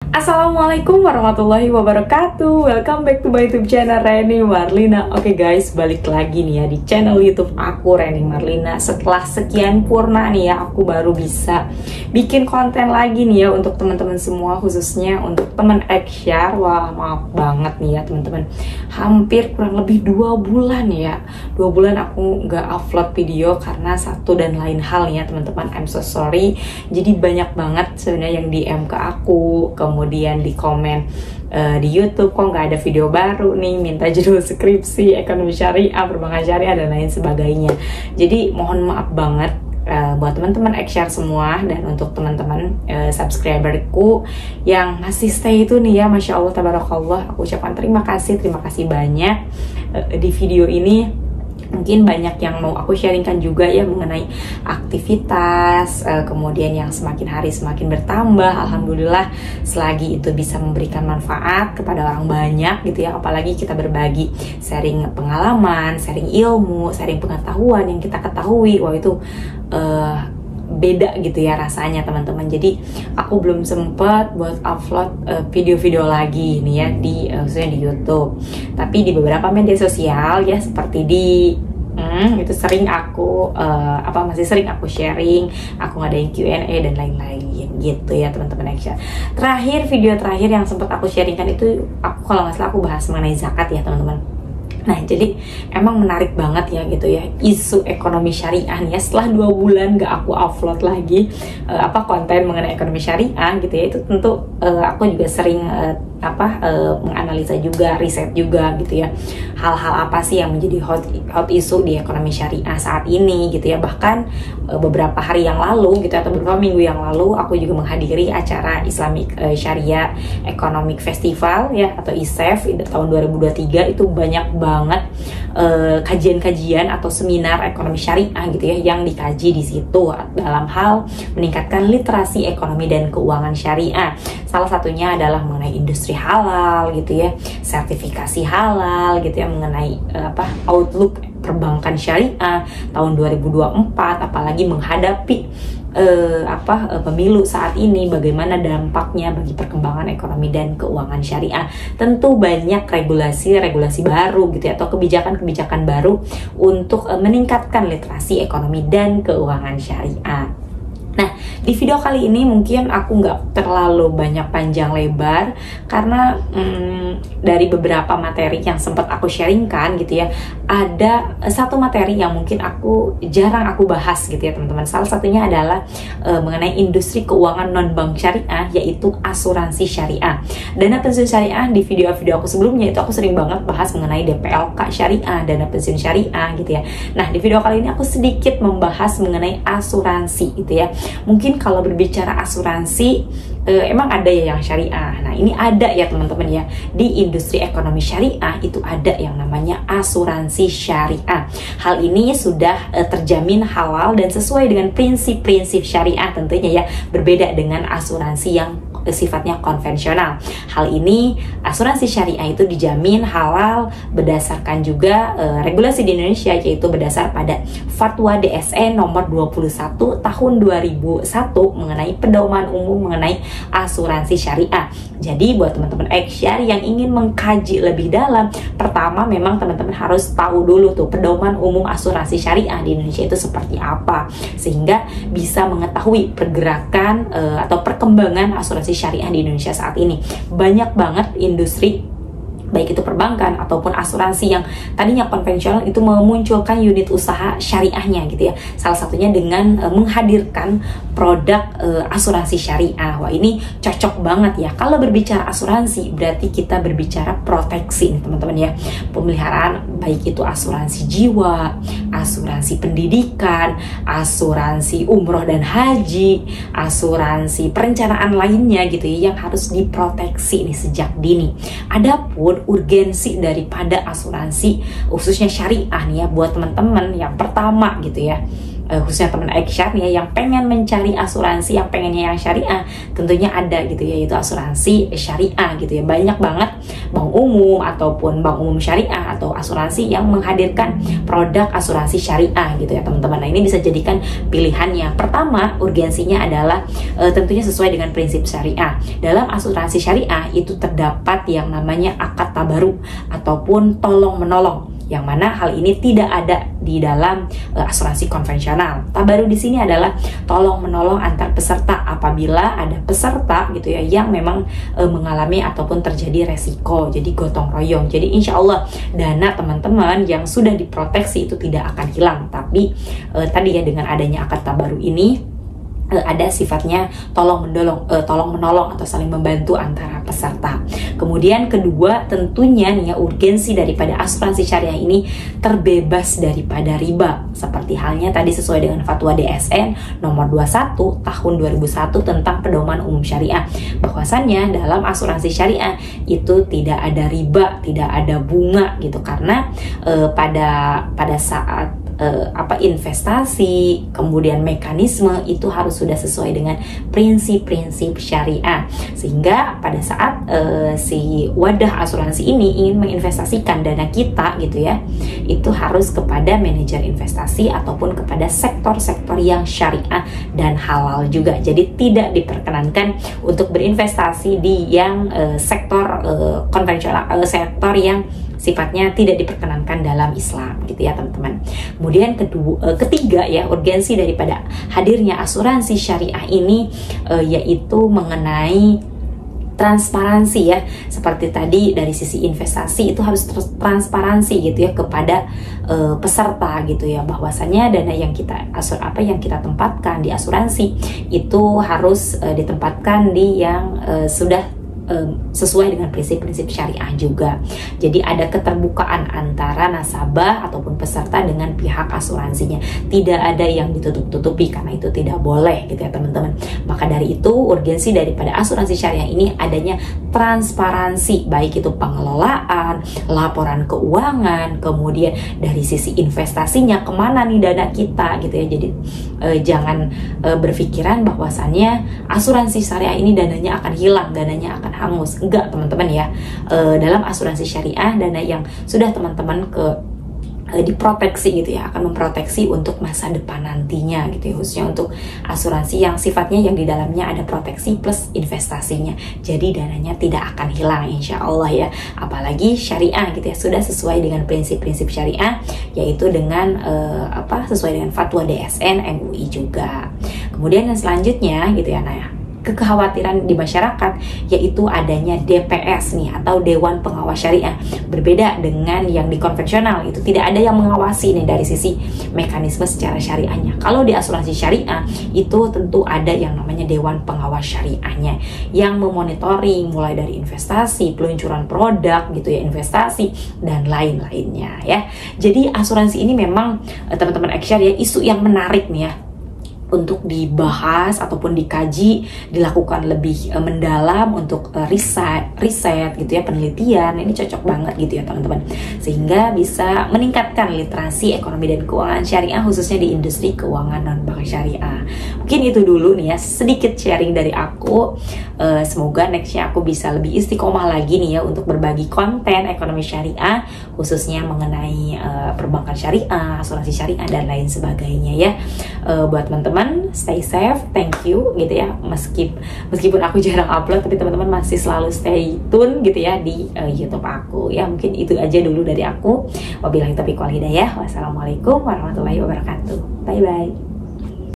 Assalamualaikum warahmatullahi wabarakatuh. Welcome back to my YouTube channel Reni Marlina. Oke guys, balik lagi nih ya di channel YouTube aku Reni Marlina. Setelah sekian purna nih ya, aku baru bisa bikin konten lagi nih ya untuk teman-teman semua, khususnya untuk teman Eksyar. Wah, maaf banget nih ya teman-teman. Hampir kurang lebih 2 bulan ya. 2 bulan aku nggak upload video karena satu dan lain hal ya teman-teman. I'm so sorry. Jadi banyak banget sebenarnya yang DM ke aku, kemudian di komen di YouTube, kok nggak ada video baru nih, minta judul skripsi, ekonomi syariah, perbankan syariah, dan lain sebagainya. Jadi mohon maaf banget buat teman-teman Eksyar semua, dan untuk teman-teman subscriberku yang masih stay itu nih ya, Masya Allah, Tabarakallah, aku ucapkan terima kasih banyak. Di video ini mungkin banyak yang mau aku sharingkan juga ya mengenai aktivitas, kemudian yang semakin hari semakin bertambah. Alhamdulillah, selagi itu bisa memberikan manfaat kepada orang banyak gitu ya, apalagi kita berbagi, sharing pengalaman, sharing ilmu, sharing pengetahuan yang kita ketahui, wah itu beda gitu ya rasanya teman-teman. Jadi aku belum sempet buat upload video-video lagi nih ya di khususnya di YouTube, tapi di beberapa media sosial ya, seperti di itu sering aku masih sering aku sharing, aku ngadain Q&A dan lain-lain gitu ya teman-teman Eksyar. Video terakhir yang sempat aku sharingkan itu, aku kalau nggak salah aku bahas mengenai zakat ya teman-teman. Nah, jadi emang menarik banget ya gitu ya isu ekonomi syariah nih ya. Setelah 2 bulan gak aku upload lagi konten mengenai ekonomi syariah gitu ya, itu tentu aku juga sering menganalisa juga, riset juga gitu ya, hal-hal apa sih yang menjadi hot isu di ekonomi syariah saat ini gitu ya. Bahkan beberapa hari yang lalu gitu, atau beberapa minggu yang lalu, aku juga menghadiri acara Islamic Sharia Economic Festival ya, atau ISEF tahun 2023. Itu banyak banget kajian-kajian atau seminar ekonomi syariah gitu ya yang dikaji di situ dalam hal meningkatkan literasi ekonomi dan keuangan syariah. Salah satunya adalah mengenai industri halal gitu ya, sertifikasi halal gitu ya, mengenai outlook perbankan syariah tahun 2024, apalagi menghadapi pemilu saat ini, bagaimana dampaknya bagi perkembangan ekonomi dan keuangan syariah. Tentu banyak regulasi baru gitu ya, atau kebijakan baru untuk meningkatkan literasi ekonomi dan keuangan syariah. Nah, di video kali ini mungkin aku nggak terlalu banyak panjang lebar, karena dari beberapa materi yang sempat aku sharingkan gitu ya, ada satu materi yang mungkin jarang aku bahas gitu ya teman-teman. Salah satunya adalah mengenai industri keuangan non-bank syariah, yaitu asuransi syariah. Dana pensiun syariah, di video-video aku sebelumnya itu aku sering banget bahas mengenai DPLK syariah, dana pensiun syariah gitu ya. Nah, di video kali ini aku sedikit membahas mengenai asuransi gitu ya. Mungkin kalau berbicara asuransi, emang ada ya yang syariah. Nah, ini ada ya teman-teman ya, di industri ekonomi syariah itu ada yang namanya asuransi syariah. Hal ini sudah terjamin halal dan sesuai dengan prinsip-prinsip syariah tentunya ya, berbeda dengan asuransi yang sifatnya konvensional. Hal ini, asuransi syariah itu dijamin halal berdasarkan juga regulasi di Indonesia, yaitu berdasar pada Fatwa DSE nomor 21 tahun 2001 mengenai pedoman umum mengenai asuransi syariah. Jadi buat teman-teman Eksyar yang ingin mengkaji lebih dalam, pertama memang teman-teman harus tahu dulu tuh pedoman umum asuransi syariah di Indonesia itu seperti apa, sehingga bisa mengetahui pergerakan atau perkembangan asuransi syariah di Indonesia saat ini. Banyak banget industri, baik itu perbankan ataupun asuransi yang tadinya konvensional, itu memunculkan unit usaha syariahnya gitu ya. Salah satunya dengan menghadirkan produk asuransi syariah. Wah, ini cocok banget ya. Kalau berbicara asuransi, berarti kita berbicara proteksi nih teman-teman ya. Pemeliharaan, baik itu asuransi jiwa, asuransi pendidikan, asuransi umroh dan haji, asuransi perencanaan lainnya gitu ya, yang harus diproteksi nih sejak dini. Adapun urgensi daripada asuransi khususnya syariah nih ya, buat teman-teman yang pertama gitu ya, khususnya teman Aisyah nih ya, yang pengen mencari asuransi, yang pengennya yang syariah, tentunya ada gitu ya, yaitu asuransi syariah gitu ya. Banyak banget bank umum ataupun bank umum syariah atau asuransi yang menghadirkan produk asuransi syariah gitu ya teman-teman. Nah, ini bisa jadikan pilihannya. Pertama, urgensinya adalah tentunya sesuai dengan prinsip syariah. Dalam asuransi syariah itu terdapat yang namanya akad tabaru ataupun tolong menolong, yang mana hal ini tidak ada di dalam asuransi konvensional. Tabaru di sini adalah tolong menolong antar peserta apabila ada peserta gitu ya yang memang mengalami ataupun terjadi resiko. Jadi gotong royong. Jadi insya Allah dana teman-teman yang sudah diproteksi itu tidak akan hilang. Tapi tadi ya, dengan adanya akad tabaru ini ada sifatnya tolong menolong atau saling membantu antara peserta. Kemudian kedua, tentunya nih ya, urgensi daripada asuransi syariah ini terbebas daripada riba, seperti halnya tadi sesuai dengan fatwa DSN nomor 21 tahun 2001 tentang pedoman umum syariah, bahwasannya dalam asuransi syariah itu tidak ada riba, tidak ada bunga gitu, karena pada saat investasi, kemudian mekanisme itu harus sudah sesuai dengan prinsip-prinsip syariah, sehingga pada saat si wadah asuransi ini ingin menginvestasikan dana kita gitu ya, itu harus kepada manajer investasi ataupun kepada sektor-sektor yang syariah dan halal juga. Jadi tidak diperkenankan untuk berinvestasi di yang sektor konvensional, sektor yang sifatnya tidak diperkenankan dalam Islam gitu ya teman-teman. Kemudian ketiga ya, urgensi daripada hadirnya asuransi syariah ini yaitu mengenai transparansi ya. Seperti tadi dari sisi investasi itu harus transparansi gitu ya kepada peserta gitu ya, bahwasanya dana yang kita yang kita tempatkan di asuransi itu harus ditempatkan di yang sudah sesuai dengan prinsip-prinsip syariah juga. Jadi ada keterbukaan antara nasabah ataupun peserta dengan pihak asuransinya. Tidak ada yang ditutup-tutupi, karena itu tidak boleh gitu ya teman-teman. Maka dari itu urgensi daripada asuransi syariah ini adanya transparansi, baik itu pengelolaan, laporan keuangan, kemudian dari sisi investasinya kemana nih dana kita gitu ya. Jadi jangan berpikiran bahwasannya asuransi syariah ini dananya akan hilang, dananya akan hangus. Enggak teman-teman ya. Dalam asuransi syariah, dana yang sudah teman-teman diproteksi gitu ya, akan memproteksi untuk masa depan nantinya gitu ya, khususnya untuk asuransi yang sifatnya yang di dalamnya ada proteksi plus investasinya. Jadi dananya tidak akan hilang insya Allah ya. Apalagi syariah gitu ya, sudah sesuai dengan prinsip-prinsip syariah, yaitu dengan sesuai dengan fatwa DSN MUI juga. Kemudian yang selanjutnya gitu ya, kekhawatiran di masyarakat yaitu adanya DPS nih atau Dewan Pengawas Syariah. Berbeda dengan yang di konvensional, itu tidak ada yang mengawasi nih dari sisi mekanisme secara syariahnya. Kalau di asuransi syariah itu tentu ada yang namanya Dewan Pengawas Syariahnya yang memonitoring mulai dari investasi, peluncuran produk gitu ya, investasi dan lain-lainnya ya. Jadi asuransi ini memang teman-teman Aisyah ya, isu yang menarik nih ya untuk dibahas ataupun dikaji, dilakukan lebih mendalam untuk riset gitu ya, penelitian. Ini cocok banget gitu ya teman-teman, sehingga bisa meningkatkan literasi ekonomi dan keuangan syariah khususnya di industri keuangan non-bank syariah. Mungkin itu dulu nih ya, sedikit sharing dari aku. Semoga nextnya aku bisa lebih istiqomah lagi nih ya untuk berbagi konten ekonomi syariah, khususnya mengenai perbankan syariah, asuransi syariah dan lain sebagainya ya. Buat teman-teman stay safe, thank you gitu ya. Meskipun aku jarang upload, tapi teman-teman masih selalu stay tune gitu ya di YouTube aku ya. Mungkin itu aja dulu dari aku. Wabillahi taufiq wal hidayah. Wassalamualaikum warahmatullahi wabarakatuh. Bye bye.